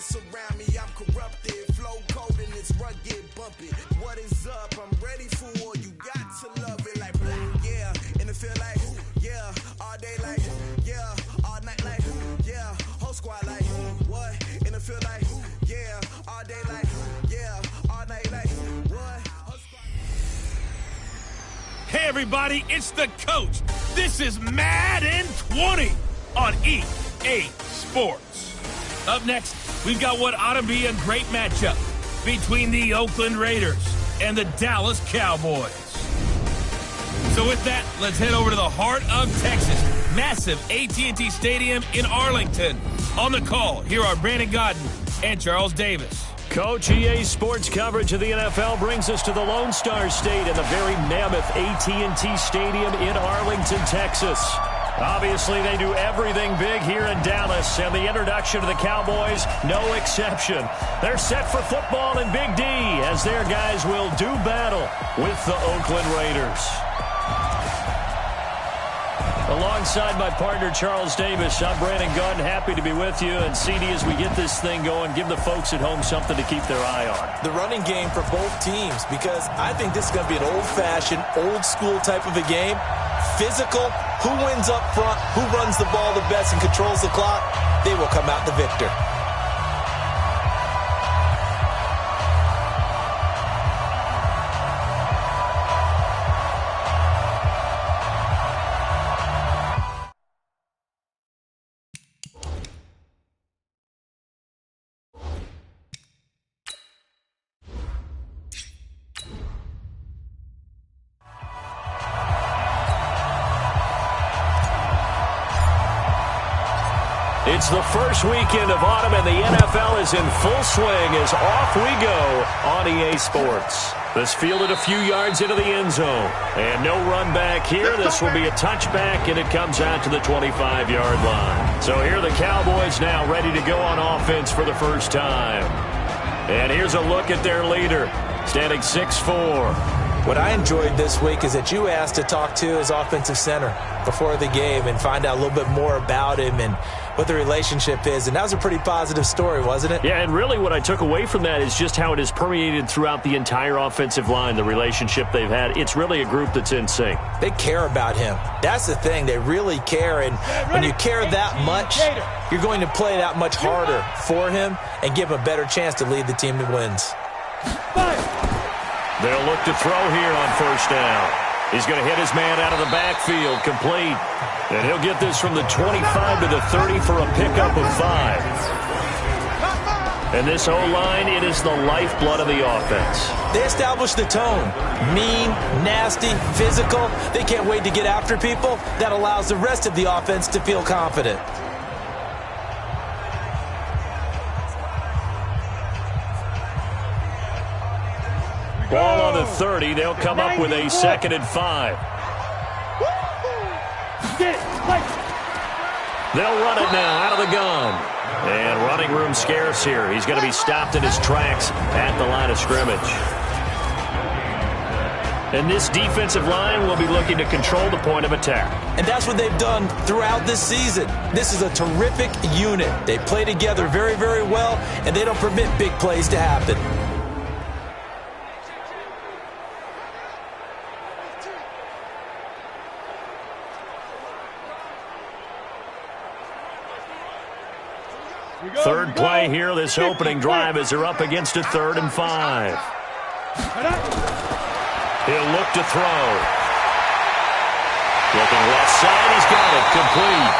surround me, I'm corrupted. Flow cold and it's rugged, bumpy. What is up? I'm ready for war. You got to love it like yeah. And it feel like yeah. All day like yeah. All night like yeah. Whole squad like what? And it feel like yeah. All day like yeah. All night like what? Hey everybody, it's the coach. This is Madden 20 on EA Sports. Up next, we've got what ought to be a great matchup between the Oakland Raiders and the Dallas Cowboys. So with that, let's head over to the heart of Texas. Massive AT&T Stadium in Arlington. On the call, here are Brandon Godden and Charles Davis. Coach, EA Sports coverage of the NFL brings us to the Lone Star State in the very mammoth AT&T Stadium in Arlington, Texas. Obviously, they do everything big here in Dallas, and the introduction to the Cowboys, no exception. They're set for football in Big D as their guys will do battle with the Oakland Raiders. Alongside my partner, Charles Davis, I'm Brandon Gunn, happy to be with you. And CD, as we get this thing going, give the folks at home something to keep their eye on. The running game for both teams, because I think this is going to be an old-fashioned, old-school type of a game. Physical, who wins up front, who runs the ball the best and controls the clock, they will come out the victor. It's the first weekend of autumn, and the NFL is in full swing as off we go on EA Sports. This fielded a few yards into the end zone. And no run back here. This will be a touchback, and it comes out to the 25-yard line. So here are the Cowboys now ready to go on offense for the first time. And here's a look at their leader, standing 6'4". What I enjoyed this week is that you asked to talk to his offensive center before the game and find out a little bit more about him and what the relationship is. And that was a pretty positive story, wasn't it? Yeah, and really what I took away from that is just how it has permeated throughout the entire offensive line, the relationship they've had. It's really a group that's in sync. They care about him. That's the thing. They really care. And when you care that much, you're going to play that much harder for him and give him a better chance to lead the team to wins. They'll look to throw here on first down. He's going to hit his man out of the backfield, complete. And he'll get this from the 25 to the 30 for a pickup of 5. And this O-line, it is the lifeblood of the offense. They establish the tone. Mean, nasty, physical. They can't wait to get after people. That allows the rest of the offense to feel confident. Ball on the 30. They'll come up with a 2nd and 5. They'll run it now out of the gun. And running room scarce here. He's going to be stopped in his tracks at the line of scrimmage. And this defensive line will be looking to control the point of attack. And that's what they've done throughout this season. This is a terrific unit. They play together very, very well, and they don't permit big plays to happen. Third play here, this opening drive as they're up against a 3rd and 5. He'll look to throw. Looking left side, he's got it, complete.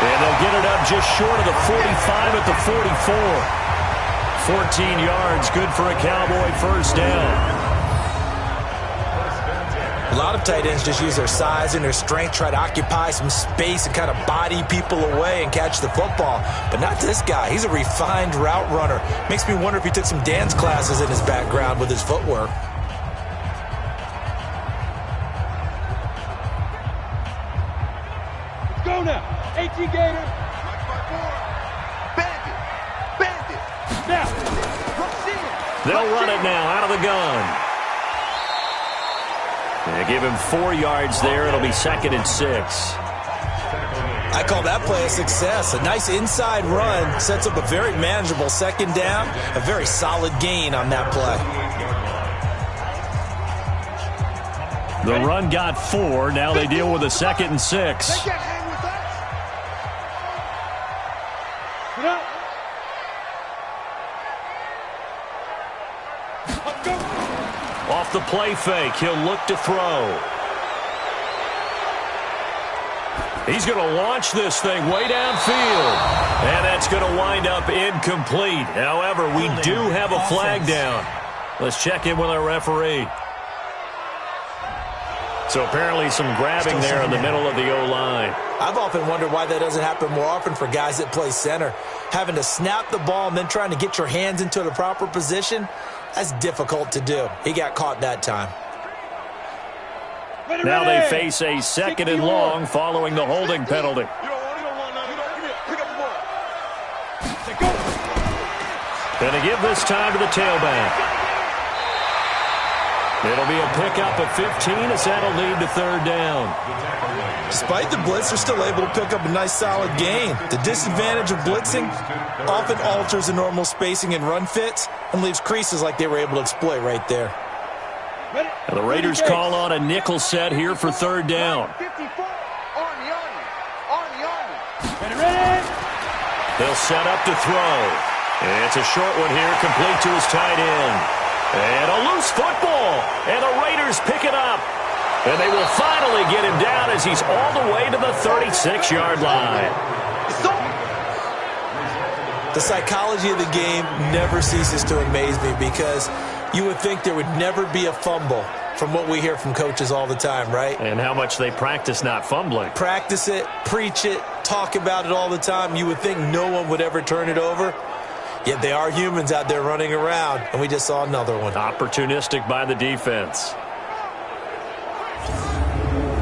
And they'll get it up just short of the 45 at the 44. 14 yards, good for a Cowboy first down. A lot of tight ends just use their size and their strength, try to occupy some space and kind of body people away and catch the football. But not this guy. He's a refined route runner. Makes me wonder if he took some dance classes in his background with his footwork. Let's go now. 18 Gator. Bandit. Bandit. Now. They'll run it now out of the gun. They give him 4 yards there. It'll be 2nd and 6. I call that play a success. A nice inside run sets up a very manageable second down, a very solid gain on that play. The run got 4. Now they deal with a 2nd and 6. Off the play fake, he'll look to throw. He's going to launch this thing way downfield. And that's going to wind up incomplete. However, we do have a flag down. Let's check in with our referee. So apparently some grabbing there in the middle of the O-line. I've often wondered why that doesn't happen more often for guys that play center. Having to snap the ball and then trying to get your hands into the proper position, that's difficult to do. He got caught that time. Now they face a 2nd and long following the holding penalty. Going to give this time to the tailback. It'll be a pickup of 15 as that'll lead to 3rd down. Despite the blitz, they're still able to pick up a nice solid gain. The disadvantage of blitzing often alters the normal spacing and run fits and leaves creases like they were able to exploit right there. Now the Raiders call on a nickel set here for 3rd down. They'll set up to throw. It's a short one here, complete to his tight end. And a loose football. And the Raiders pick it up. And they will finally get him down as he's all the way to the 36-yard line. The psychology of the game never ceases to amaze me because you would think there would never be a fumble from what we hear from coaches all the time, right? And how much they practice not fumbling. Practice it, preach it, talk about it all the time. You would think no one would ever turn it over. Yet they are humans out there running around, and we just saw another one. Opportunistic by the defense.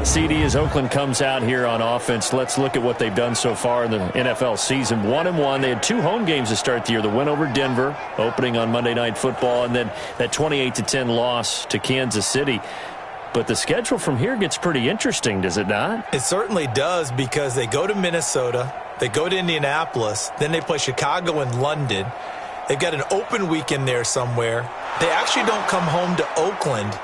CD, as Oakland comes out here on offense, let's look at what they've done so far in the NFL season. 1-1. They had 2 home games to start the year. The win over Denver, opening on Monday Night Football, and then that 28-10 loss to Kansas City. But the schedule from here gets pretty interesting, does it not? It certainly does, because they go to Minnesota, they go to Indianapolis, then they play Chicago and London. They've got an open weekend there somewhere. They actually don't come home to Oakland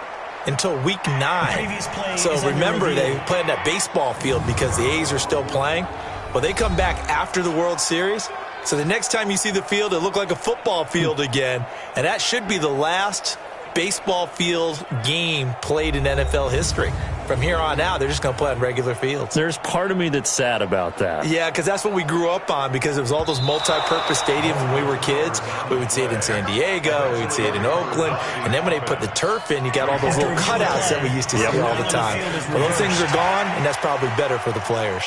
until week 9. So remember, they play on that baseball field because the A's are still playing. Well, they come back after the World Series. So the next time you see the field, it'll look like a football field again. And that should be the last baseball field game played in NFL history. From here on out, they're just going to play on regular fields. There's part of me that's sad about that. Yeah, because that's what we grew up on, because it was all those multi-purpose stadiums when we were kids. We would see it in San Diego, we would see it in Oakland, and then when they put the turf in, you got all those little cutouts that we used to see all the time. Well, those things are gone, and that's probably better for the players.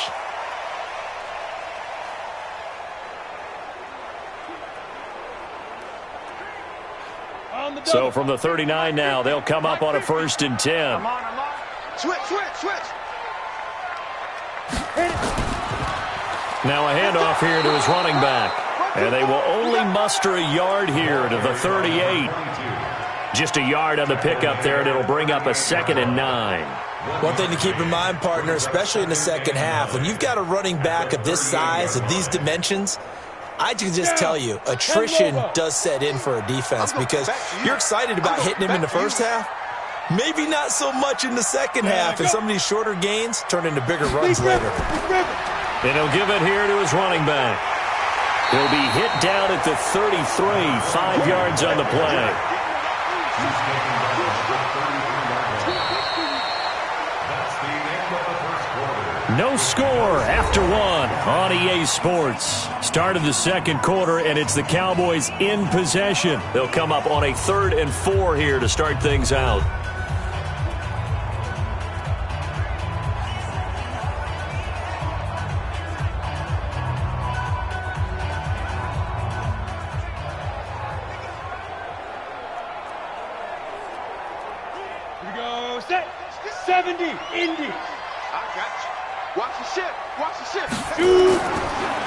So from the 39 now, they'll come up on a 1st and 10. Switch. Now a handoff here to his running back. And they will only muster a yard here to the 38. Just a yard on the pickup there, and it'll bring up a 2nd and 9. One thing to keep in mind, partner, especially in the second half, when you've got a running back of this size, of these dimensions, I can just tell you, attrition does set in for a defense, because you're excited about hitting him in the first half. Maybe not so much in the second half, and some of these shorter gains turn into bigger runs later. And he'll give it here to his running back. He'll be hit down at the 33, 5 yards on the play. No score after 1 on EA Sports. Start of the second quarter, and it's the Cowboys in possession. They'll come up on a 3rd and 4 here to start things out. Here we go. Set. 70. Indy. I got you. Watch the ship. Watch the ship.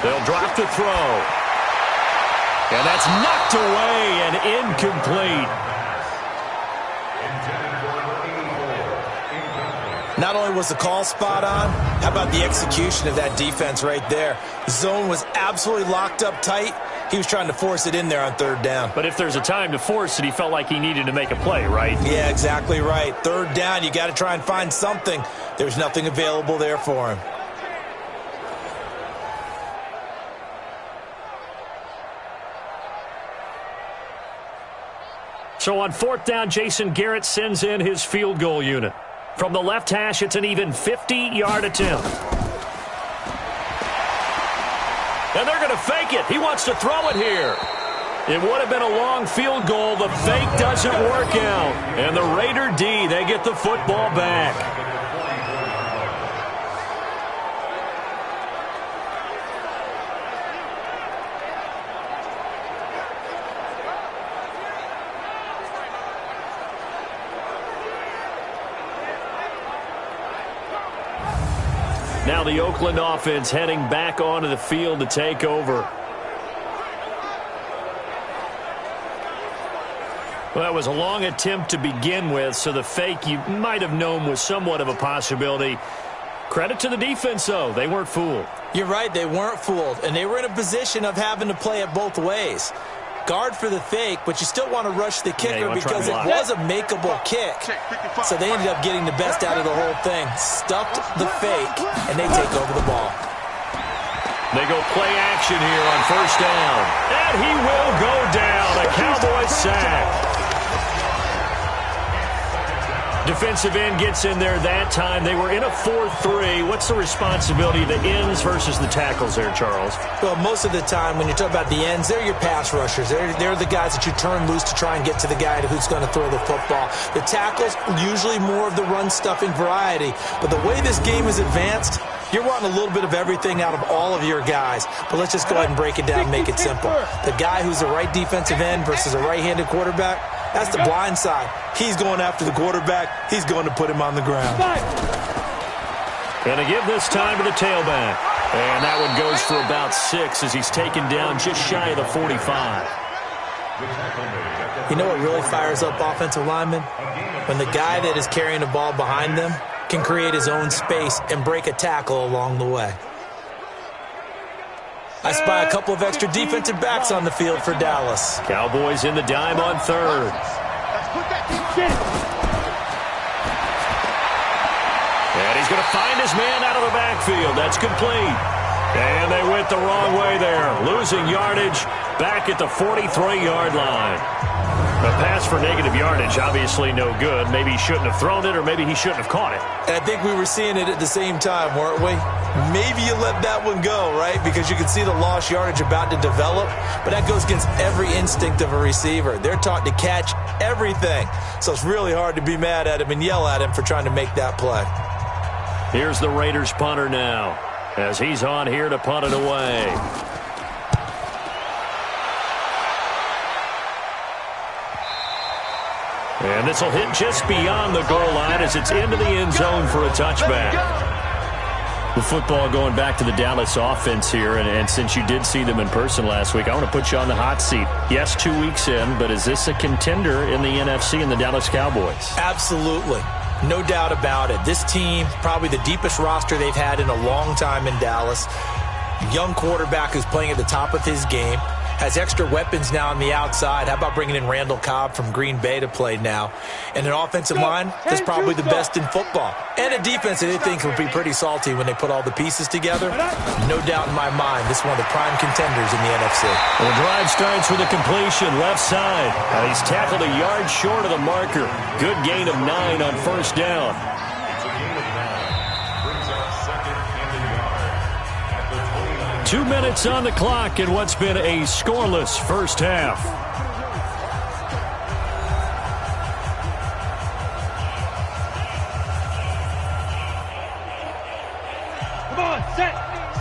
They'll drop to throw. And that's knocked away and incomplete. Not only was the call spot on, how about the execution of that defense right there? The zone was absolutely locked up tight. He was trying to force it in there on third down. But if there's a time to force it, he felt like he needed to make a play, right? Yeah, exactly right. Third down, you got to try and find something. There's nothing available there for him. So on fourth down, Jason Garrett sends in his field goal unit. From the left hash, it's an even 50-yard attempt. And they're going to fake it. He wants to throw it here. It would have been a long field goal. The fake doesn't work out. And the Raider D, they get the football back. Now the Oakland offense heading back onto the field to take over. Well, that was a long attempt to begin with, so the fake you might have known was somewhat of a possibility. Credit to the defense, though. They weren't fooled. You're right, they weren't fooled, and they were in a position of having to play it both ways. Guard for the fake, but you still want to rush the kicker because it was a makeable kick. So they ended up getting the best out of the whole thing. Stuffed the fake, and they take over the ball. They go play action here on first down. And he will go down. A Cowboys sack. Defensive end gets in there that time. They were in a 4-3. What's the responsibility of the ends versus the tackles there, Charles? Well, most of the time when you talk about the ends, they're your pass rushers. They're the guys that you turn loose to try and get to the guy who's going to throw the football. The tackles, usually more of the run-stuffing variety. But the way this game is advanced, you're wanting a little bit of everything out of all of your guys. But let's just go ahead and break it down and make it simple. The guy who's the right defensive end versus a right-handed quarterback, that's the blind side. He's going after the quarterback. He's going to put him on the ground. Going to give this time to the tailback. And that one goes for about 6 as he's taken down just shy of the 45. You know what really fires up offensive linemen? When the guy that is carrying the ball behind them can create his own space and break a tackle along the way. I spy a couple of extra defensive backs on the field for Dallas. Cowboys in the dime on third. And he's going to find his man out of the backfield. That's complete. And they went the wrong way there. Losing yardage back at the 43-yard line. A pass for negative yardage, obviously no good. Maybe he shouldn't have thrown it, or maybe he shouldn't have caught it. And I think we were seeing it at the same time, weren't we? Maybe you let that one go, right? Because you can see the lost yardage about to develop. But that goes against every instinct of a receiver. They're taught to catch everything. So it's really hard to be mad at him and yell at him for trying to make that play. Here's the Raiders punter now, as he's on here to punt it away. And this will hit just beyond the goal line as it's into the end zone for a touchback. The football going back to the Dallas offense here, and since you did see them in person last week, I want to put you on the hot seat. Yes, 2 weeks in, but is this a contender in the NFC in the Dallas Cowboys? Absolutely. No doubt about it. This team, probably the deepest roster they've had in a long time in Dallas. Young quarterback who's playing at the top of his game. Has extra weapons now on the outside. How about bringing in Randall Cobb from Green Bay to play now? And an offensive line that's probably the best in football. And a defense that they think will be pretty salty when they put all the pieces together. No doubt in my mind, this is one of the prime contenders in the NFC. Well, the drive starts with a completion left side. He's tackled a yard short of the marker. Good gain of 9 on first down. 2 minutes on the clock in what's been a scoreless first half. Come on, set.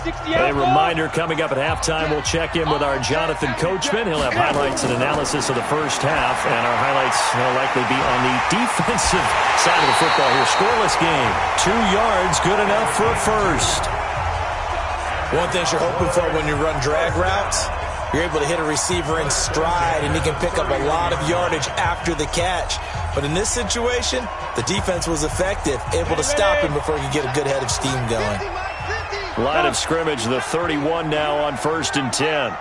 60 A out. reminder coming up at halftime, we'll check in with our Jonathan Coachman. He'll have highlights and analysis of the first half, and our highlights will likely be on the defensive side of the football here. Scoreless game. 2 yards, good enough for a first. One thing you're hoping for when you run drag routes, You're able to hit a receiver in stride, and he can pick up a lot of yardage after the catch. But in this situation, the defense was effective, able to stop him before he could get a good head of steam going. Line of scrimmage, the 31 now on 1st and 10.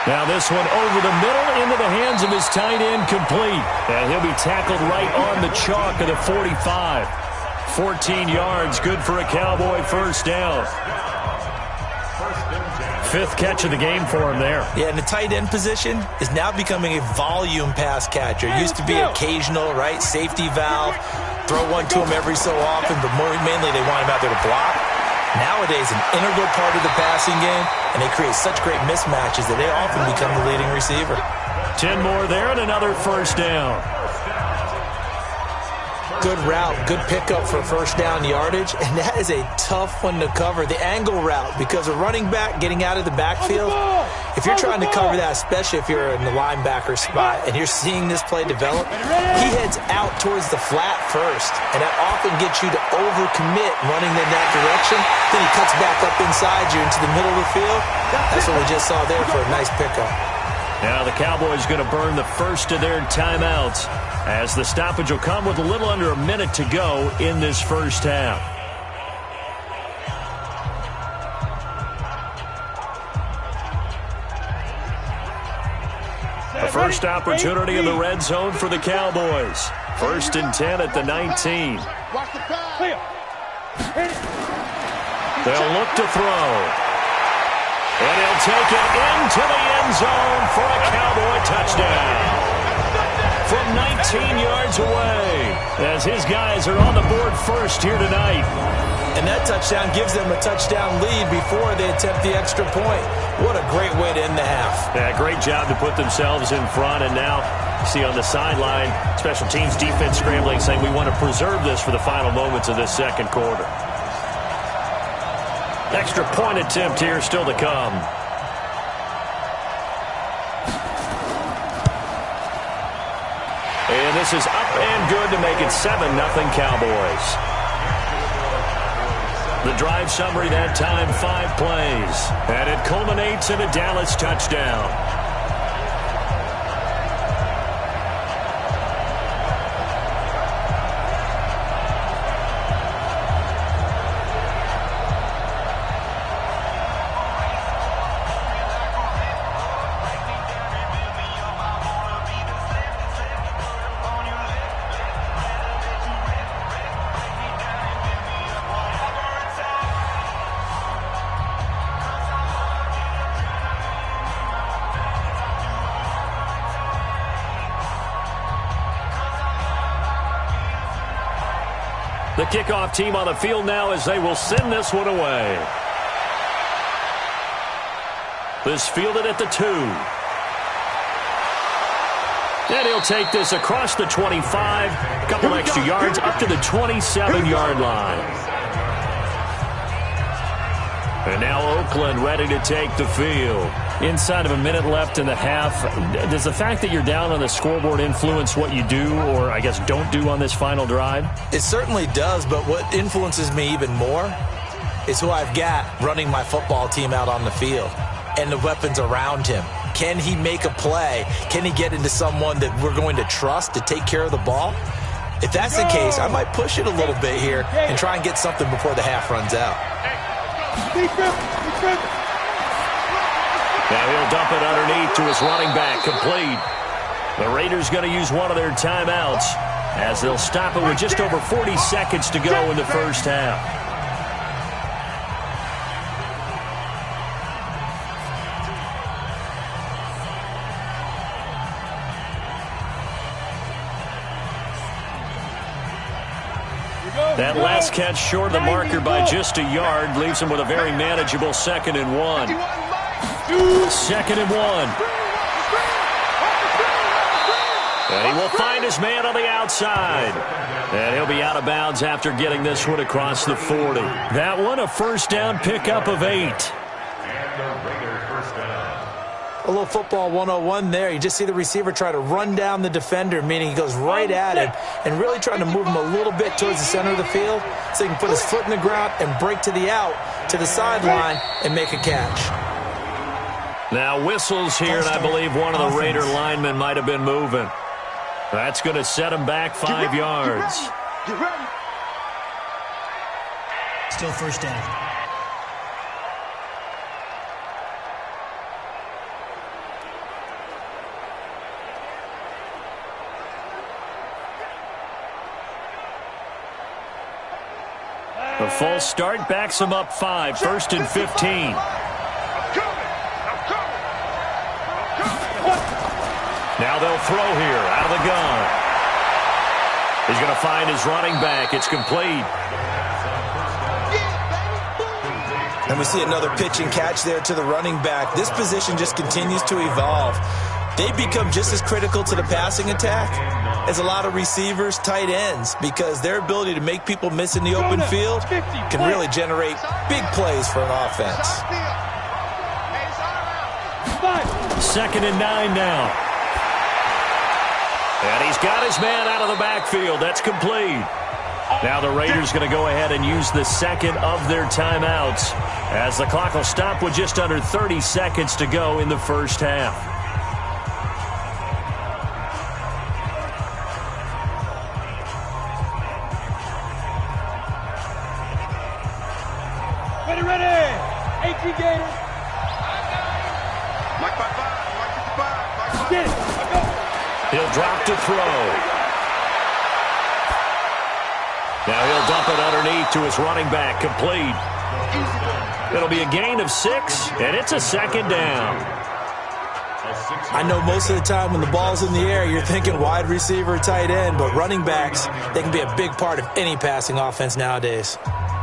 Now this one over the middle into the hands of his tight end, complete. And he'll be tackled right on the chalk of the 45. 14 yards, good for a Cowboy first down. 5th catch of the game for him there. Yeah, and the tight end position is now becoming a volume pass catcher. It used to be occasional, right? Safety valve. Throw one to him every so often, but mainly they want him out there to block. Nowadays, an integral part of the passing game, and they create such great mismatches that they often become the leading receiver. 10 more there and another first down. Good route, good pickup for first down yardage, and that is a tough one to cover. The angle route, because a running back getting out of the backfield, if you're trying to cover that, especially if you're in the linebacker spot and you're seeing this play develop, he heads out towards the flat first, and that often gets you to overcommit running in that direction. Then he cuts back up inside you into the middle of the field. That's what we just saw there for a nice pickup. Now the Cowboys going to burn the first of their timeouts, as the stoppage will come with a little under a minute to go in this first half. The first opportunity in the red zone for the Cowboys. 1st and 10 at the 19. They'll look to throw. And he'll take it into the end zone for a Cowboy touchdown. From 19 yards away, as his guys are on the board first here tonight. And that touchdown gives them a touchdown lead before they attempt the extra point. What a great way to end the half. Yeah, great job to put themselves in front. And now, you see on the sideline, special teams defense scrambling, saying we want to preserve this for the final moments of this second quarter. Extra point attempt here still to come. And this is up and good to make it 7-0 Cowboys. The drive summary that time, 5 plays. And it culminates in a Dallas touchdown. The kickoff team on the field now as they will send this one away. This fielded at the 2. And he'll take this across the 25. A couple extra yards up to the 27-yard line. And now Oakland ready to take the field. Inside of a minute left in the half, does the fact that you're down on the scoreboard influence what you do, or I guess don't do on this final drive? It certainly does, but what influences me even more is who I've got running my football team out on the field and the weapons around him. Can he make a play? Can he get into someone that we're going to trust to take care of the ball? If that's the case, I might push it a little bit here and try and get something before the half runs out. Now he'll dump it underneath to his running back, complete. The Raiders going to use one of their timeouts as they'll stop it with just over 40 seconds to go in the first half. That last catch short of the marker by just a yard leaves him with a very manageable 2nd and 1. 2nd and 1. And he will find his man on the outside. And he'll be out of bounds after getting this one across the 40. That one a first down pickup of 8. A little football 101 there. You just see the receiver try to run down the defender, meaning he goes right at him and really trying to move him a little bit towards the center of the field so he can put his foot in the ground and break to the out to the sideline and make a catch. Now whistles here, and I believe one of the Raider linemen might have been moving. That's going to set him back 5 yards. Get ready. Still first down. A false start backs him up 5, 1st and 15. Now they'll throw here out of the gun. He's going to find his running back. It's complete. And we see another pitch and catch there to the running back. This position just continues to evolve. They become just as critical to the passing attack as a lot of receivers, tight ends, because their ability to make people miss in the open field can really generate big plays for an offense. 2nd and 9 now. And he's got his man out of the backfield. That's complete. Now the Raiders going to go ahead and use the second of their timeouts as the clock will stop with just under 30 seconds to go in the first half. Ready. 18 Gators. Mike 55. Mike 55. Get it. He'll drop to throw. Now he'll dump it underneath to his running back, complete. It'll be a gain of 6, and it's a 2nd down. I know most of the time when the ball's in the air, you're thinking wide receiver, tight end, but running backs, they can be a big part of any passing offense nowadays.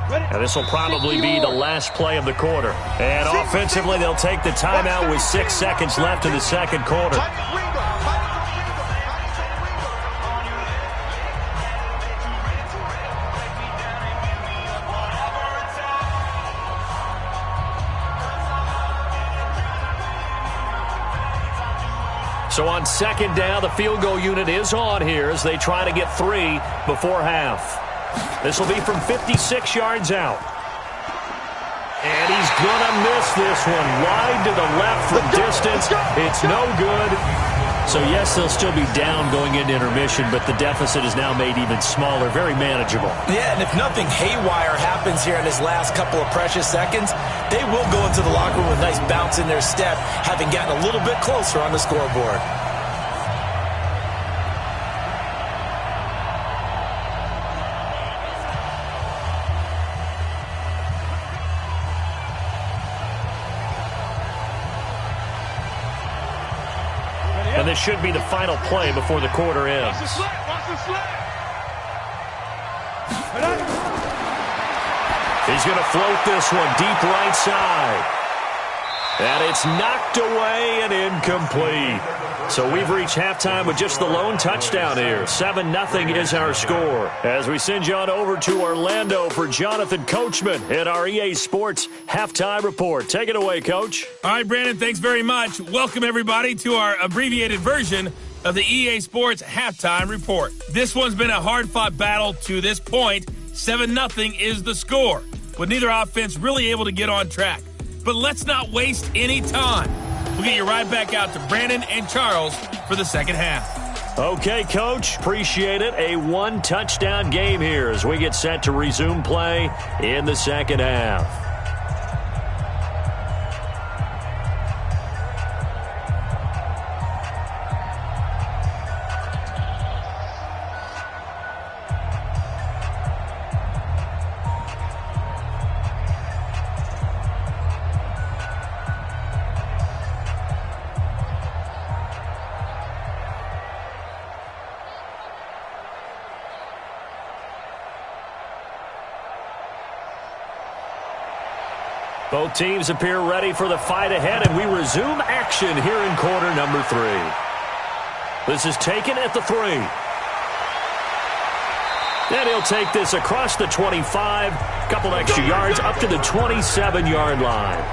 Now this will probably be the last play of the quarter. And offensively, they'll take the timeout with 6 seconds left in the second quarter. So on 2nd down, the field goal unit is on here as they try to get 3 before half. This will be from 56 yards out. And he's going to miss this one. Wide to the left from distance. It's no good. So, yes, they'll still be down going into intermission, but the deficit is now made even smaller, very manageable. Yeah, and if nothing haywire happens here in his last couple of precious seconds, they will go into the locker room with a nice bounce in their step, having gotten a little bit closer on the scoreboard. And this should be the final play before the quarter ends. Watch the slap. He's going to float this one deep right side. And it's knocked away and incomplete. So we've reached halftime with just the lone touchdown here. 7-0 is our score. As we send you on over to Orlando for Jonathan Coachman at our EA Sports Halftime Report. Take it away, Coach. All right, Brandon, thanks very much. Welcome, everybody, to our abbreviated version of the EA Sports Halftime Report. This one's been a hard-fought battle to this point. 7-0 is the score, with neither offense really able to get on track. But let's not waste any time. We'll get you right back out to Brandon and Charles for the second half. Okay, Coach. Appreciate it. A one-touchdown game here as we get set to resume play in the second half. Both teams appear ready for the fight ahead, and we resume action here in quarter number 3. This is taken at the 3. And he'll take this across the 25, a couple extra yards up to the 27-yard line.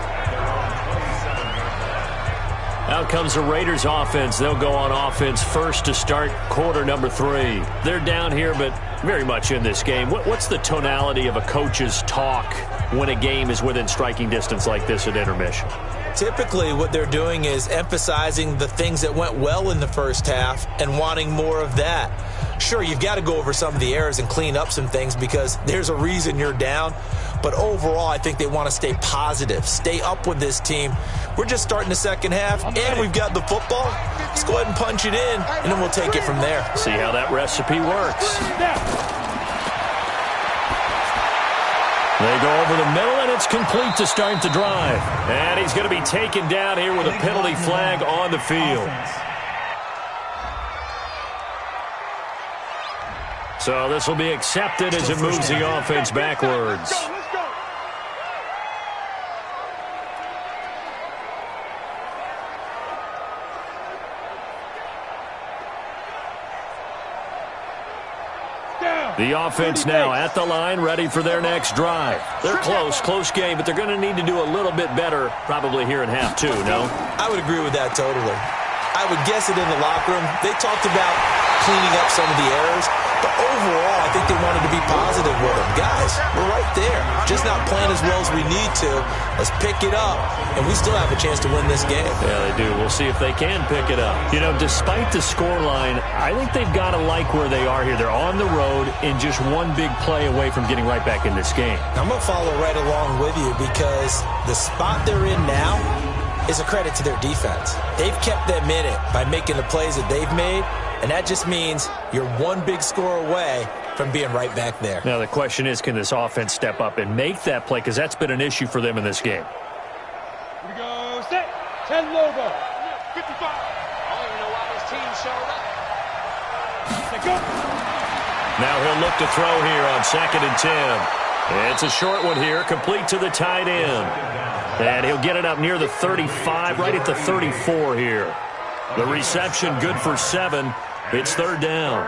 Out comes the Raiders offense. They'll go on offense first to start quarter number 3. They're down here, but very much in this game. What's the tonality of a coach's talk when a game is within striking distance like this at intermission? Typically, what they're doing is emphasizing the things that went well in the first half and wanting more of that. Sure, you've got to go over some of the errors and clean up some things because there's a reason you're down. But overall, I think they want to stay positive, stay up with this team. We're just starting the second half, and we've got the football. Let's go ahead and punch it in, and then we'll take it from there. See how that recipe works. They go over the middle, and it's complete to start the drive. And he's going to be taken down here with a penalty flag on the field. So this will be accepted as it moves the offense backwards. The offense now at the line, ready for their next drive. They're close game, but they're going to need to do a little bit better probably here in half two, no? I would agree with that totally. I would guess it in the locker room. They talked about cleaning up some of the errors, but overall, I think they wanted to be positive with them. Guys, we're right there. Just not playing as well as we need to. Let's pick it up, and we still have a chance to win this game. Yeah, they do. We'll see if they can pick it up. You know, despite the scoreline, I think they've got to like where they are here. They're on the road and just one big play away from getting right back in this game. I'm going to follow right along with you because the spot they're in now is a credit to their defense. They've kept them in it by making the plays that they've made, and that just means you're one big score away from being right back there. Now the question is, can this offense step up and make that play? Because that's been an issue for them in this game. Here we go, set, 10 logo, 55. I don't even know why this team showed up. Let's go. Now he'll look to throw here on 2nd and 10. It's a short one here, complete to the tight end. And he'll get it up near the 35, right at the 34 here. The reception good for 7. It's 3rd down.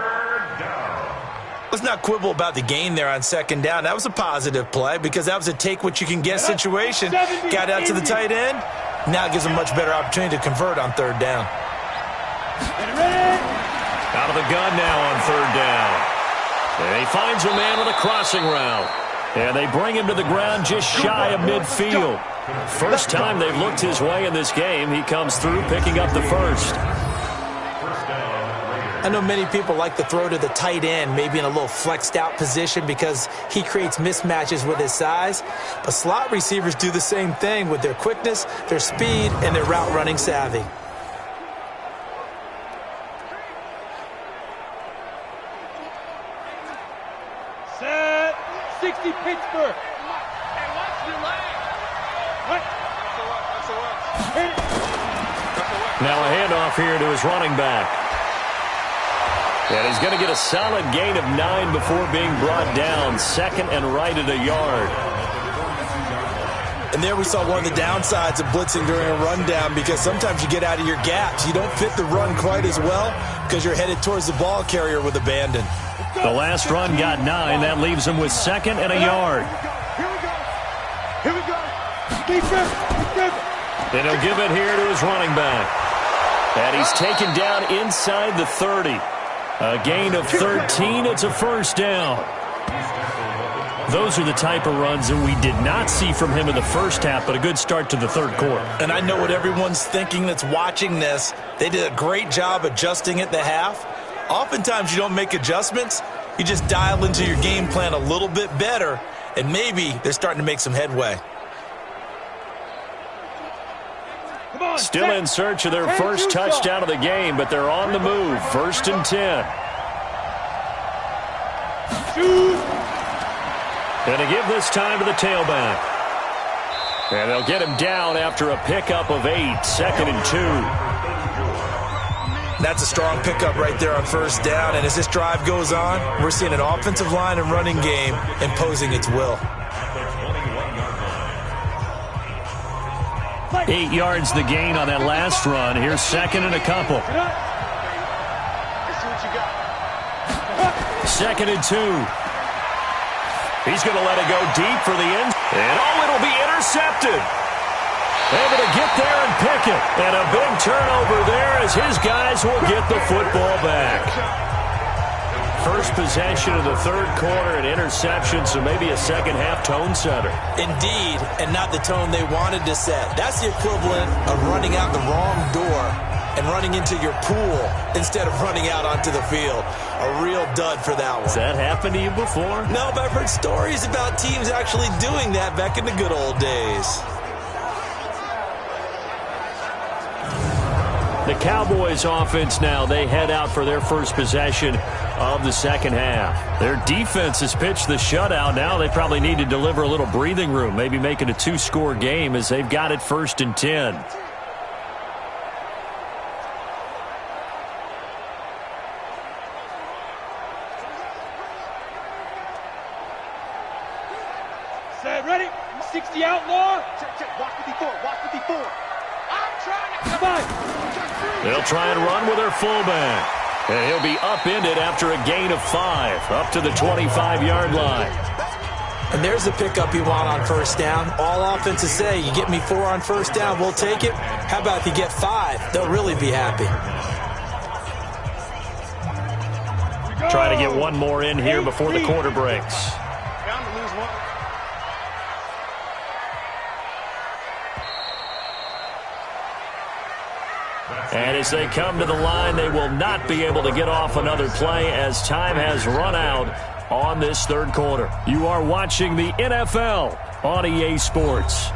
Let's not quibble about the gain there on 2nd down. That was a positive play because that was a take-what-you-can-get situation. Got out to the tight end. Now it gives them a much better opportunity to convert on 3rd down. Out of the gun now on 3rd down. And he finds a man with a crossing route. And they bring him to the ground just shy of midfield. First time they've looked his way in this game. He comes through picking up the first. I know many people like to throw to the tight end, maybe in a little flexed out position because he creates mismatches with his size. But slot receivers do the same thing with their quickness, their speed, and their route running savvy. Set, 60 Pittsburgh. Hey, watch your leg. What? Now a handoff here to his running back. And he's going to get a solid gain of 9 before being brought down. 2nd and right at a yard. And there we saw one of the downsides of blitzing during a rundown because sometimes you get out of your gaps. You don't fit the run quite as well because you're headed towards the ball carrier with abandon. The last run got 9. That leaves him with 2nd and a yard. Here we go. Defense. And he'll give it here to his running back. And he's taken down inside the 30. A gain of 13. It's a 1st down. Those are the type of runs that we did not see from him in the first half, but a good start to the 3rd quarter. And I know what everyone's thinking that's watching this. They did a great job adjusting at the half. Oftentimes you don't make adjustments. You just dial into your game plan a little bit better, and maybe they're starting to make some headway. Still in search of their first touchdown of the game, but they're on the move. 1st and 10. And to give this time to the tailback. And they'll get him down after a pickup of 8. 2nd and 2. That's a strong pickup right there on 1st down. And as this drive goes on, we're seeing an offensive line and running game imposing its will. 8 yards the gain on that last run. Here's 2nd and a couple. 2nd and 2. He's going to let it go deep for the end. And it'll be intercepted. Able to get there and pick it. And a big turnover there as his guys will get the football back. First possession of the third quarter, an interception, so maybe a second-half tone setter. Indeed, and not the tone they wanted to set. That's the equivalent of running out the wrong door and running into your pool instead of running out onto the field. A real dud for that one. Has that happened to you before? No, but I've heard stories about teams actually doing that back in the good old days. The Cowboys offense now, they head out for their first possession of the second half. Their defense has pitched the shutout. Now they probably need to deliver a little breathing room, maybe make it a two-score game as they've got it 1st and 10. Set, ready? 60 outlaw. Check. Walk 54. I'm trying to come on. They'll try and run with their fullback. And he'll be upended after a gain of 5, up to the 25-yard line. And there's the pickup you want on first down. All offenses say, you get me 4 on first down, we'll take it. How about if you get 5? They'll really be happy. Try to get one more in here before the quarter breaks. And as they come to the line, they will not be able to get off another play as time has run out on this third quarter. You are watching the NFL on EA Sports.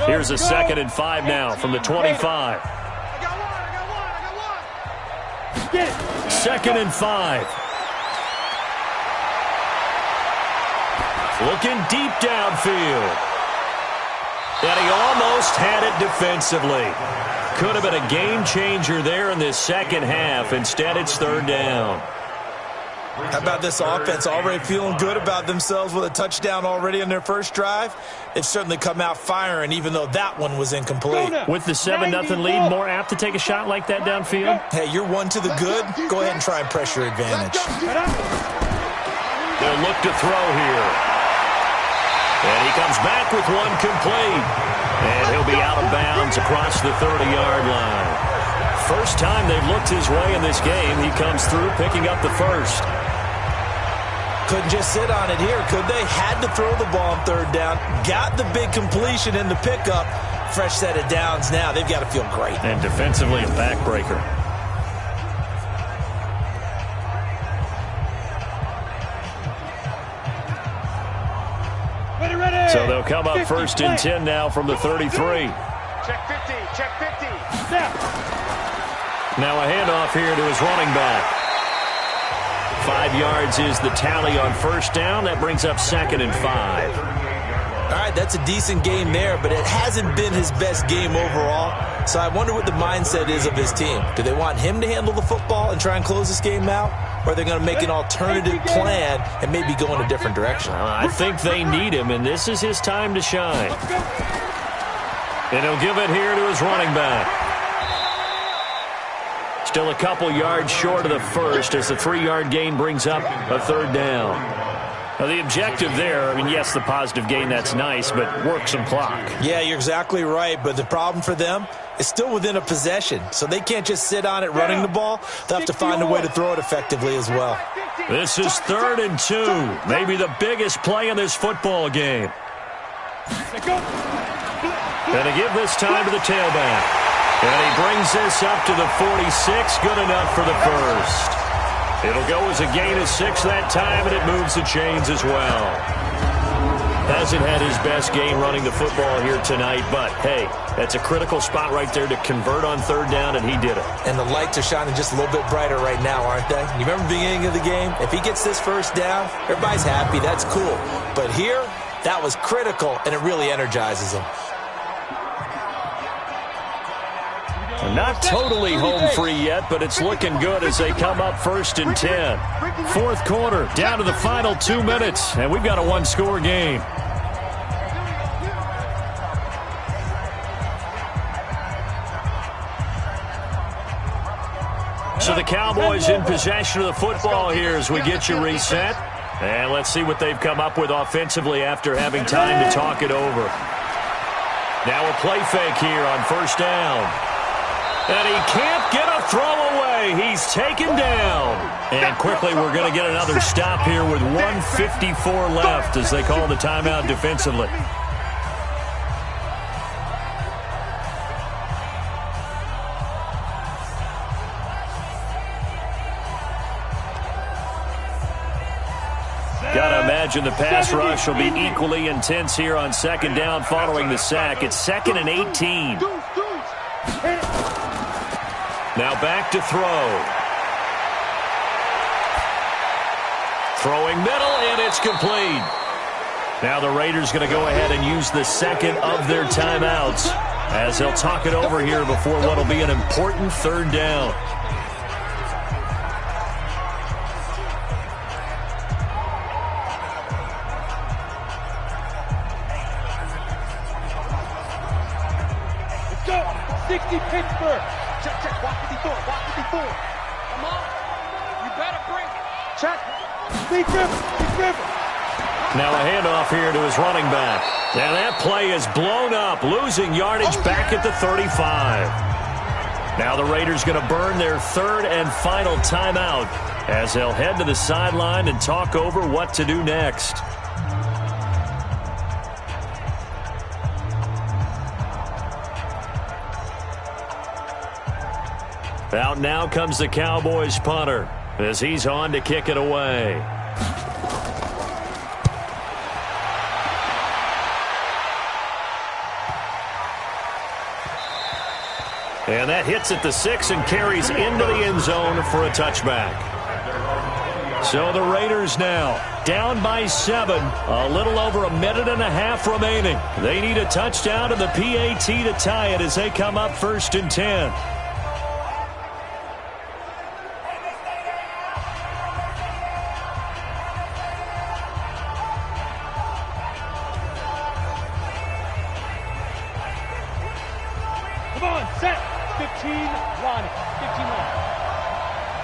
Here's a 2nd and 5 now from the 25. 2nd and 5. Looking deep downfield. And he almost had it defensively. Could have been a game changer there in this second half. Instead, it's 3rd down. How about this offense already feeling good about themselves with a touchdown already on their first drive? They've certainly come out firing, even though that one was incomplete. With the 7-0 lead, more apt to take a shot like that downfield? Hey, you're one to the good. Go ahead and try and press your advantage. They'll look to throw here. And he comes back with one complete. And he'll be out of bounds across the 30-yard line. First time they've looked his way in this game, he comes through picking up the first. Couldn't just sit on it here, could they? Had to throw the ball on 3rd down. Got the big completion in the pickup. Fresh set of downs now. They've got to feel great. And defensively, a backbreaker. Ready. So they'll come up 1st and 10 now from the 33. Check 50. Snap. Now a handoff here to his running back. 5 yards is the tally on first down. That brings up 2nd and 5. All right, that's a decent game there, but it hasn't been his best game overall. So I wonder what the mindset is of his team. Do they want him to handle the football and try and close this game out? Or are they going to make an alternative plan and maybe go in a different direction? I think they need him, and this is his time to shine. And he'll give it here to his running back. Still a couple yards short of the first as the 3-yard gain brings up a 3rd down. Now the objective there, I mean, yes, the positive gain, that's nice, but work some clock. Yeah, you're exactly right, but the problem for them is still within a possession, so they can't just sit on it running the ball. They'll have to find a way to throw it effectively as well. This is 3rd and 2, maybe the biggest play in this football game. And to give this time to the tailback. And he brings this up to the 46, good enough for the first. It'll go as a gain of 6 that time, and it moves the chains as well. Hasn't had his best game running the football here tonight, but, hey, that's a critical spot right there to convert on 3rd down, and he did it. And the lights are shining just a little bit brighter right now, aren't they? You remember the beginning of the game? If he gets this first down, everybody's happy. That's cool. But here, that was critical, and it really energizes him. Not totally home free yet, but it's looking good as they come up 1st and 10. 4th quarter, down to the final 2 minutes, and we've got a 1-score game. So the Cowboys in possession of the football here as we get you reset. And let's see what they've come up with offensively after having time to talk it over. Now a play fake here on first down. And he can't get a throw away. He's taken down. And quickly we're going to get another stop here with 1:54 left as they call the timeout defensively. Gotta imagine the pass rush will be equally intense here on second down following the sack. It's 2nd and 18. Now back to throw. Throwing middle, and it's complete. Now the Raiders going to go ahead and use the second of their timeouts as they'll talk it over here before what will be an important third down. Let's go. 60 Pittsburgh. Check. Walk 54. Come on. You better bring it. Check. Speed River. Now a handoff here to his running back. And that play is blown up, losing yardage back at the 35. Now the Raiders going to burn their third and final timeout as they'll head to the sideline and talk over what to do next. Out now comes the Cowboys punter as he's on to kick it away. And that hits at the 6 and carries into the end zone for a touchback. So the Raiders now down by 7, a little over a minute and a half remaining. They need a touchdown and the PAT to tie it as they come up 1st and 10. Come on, set. 15 line.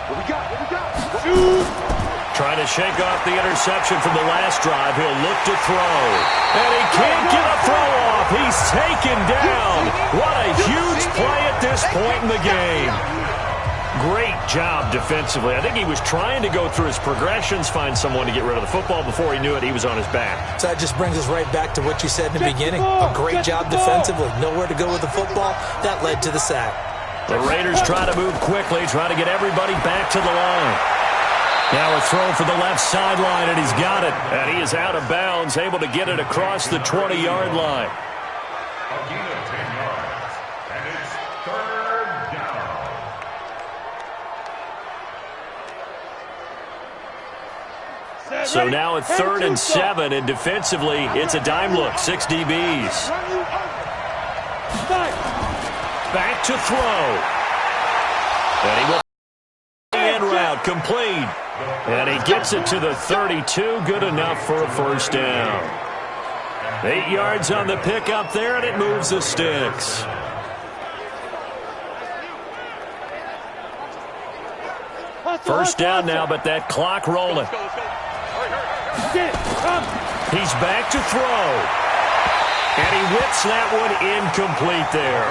What we got? Shoot! Trying to shake off the interception from the last drive. He'll look to throw. And he can't get a throw off. He's taken down. What a huge play at this point in the game. Great job defensively. I think he was trying to go through his progressions, find someone to get rid of the football. Before he knew it, he was on his back. So that just brings us right back to what you said in the beginning. A great job defensively. Nowhere to go with the football. That led to the sack. The Raiders try to move quickly, try to get everybody back to the line. Now a throw for the left sideline, and he's got it. And he is out of bounds, able to get it across the 20-yard line. So now at 3rd and 7, and defensively, it's a dime look. 6 DBs. Back to throw. And he will end route complete. And he gets it to the 32. Good enough for a first down. 8 yards on the pickup there, and it moves the sticks. First down now, but that clock rolling. He's back to throw. And he whips that one incomplete there.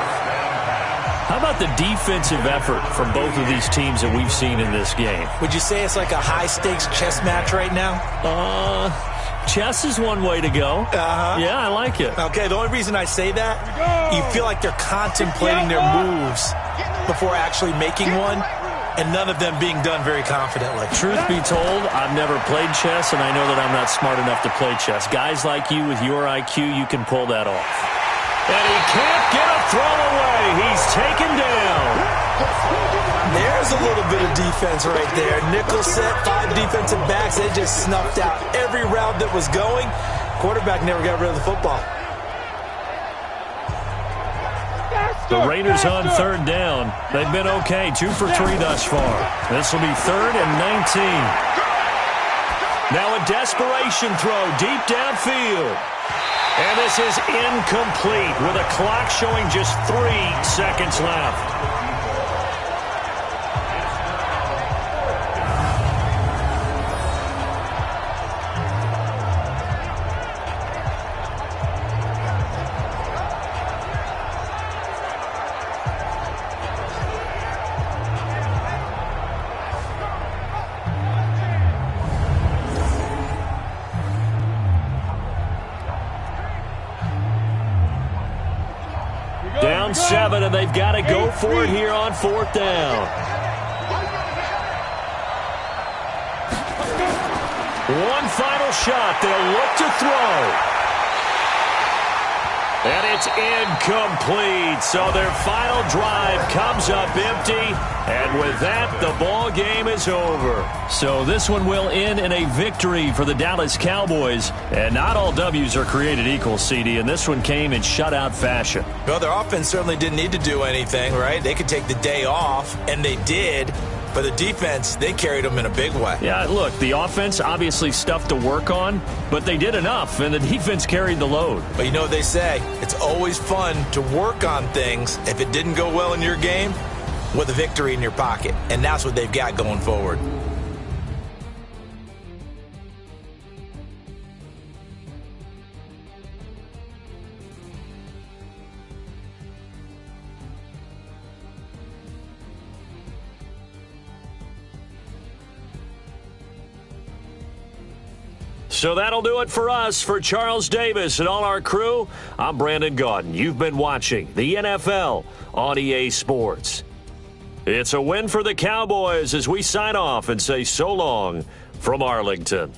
How about the defensive effort from both of these teams that we've seen in this game? Would you say it's like a high-stakes chess match right now? Chess is one way to go. Yeah, I like it. Okay, the only reason I say that, you feel like they're contemplating their moves before actually making one, and none of them being done very confidently. Truth be told, I've never played chess, and I know that I'm not smart enough to play chess. Guys like you with your IQ, you can pull that off. And he can't get a throw away. He's taken down. There's a little bit of defense right there. Nickel set, 5 defensive backs. They just snuffed out every route that was going. Quarterback never got rid of the football. The Raiders on 3rd down. They've been okay, 2 for 3 thus far. This will be 3rd and 19. Now a desperation throw deep downfield. And this is incomplete with a clock showing just 3 seconds left. 7, and they've got to go for it here on 4th down. One final shot. They'll look to throw. And it's incomplete. So their final drive comes up empty. And with that, the ball game is over. So this one will end in a victory for the Dallas Cowboys. And not all W's are created equal, CD. And this one came in shutout fashion. Well, their offense certainly didn't need to do anything, right? They could take the day off, and they did. But the defense, they carried them in a big way. Yeah, look, the offense, obviously stuff to work on, but they did enough, and the defense carried the load. But you know what they say, it's always fun to work on things if it didn't go well in your game with a victory in your pocket. And that's what they've got going forward. So that'll do it for us. For Charles Davis and all our crew, I'm Brandon Gaudin. You've been watching the NFL on EA Sports. It's a win for the Cowboys as we sign off and say so long from Arlington.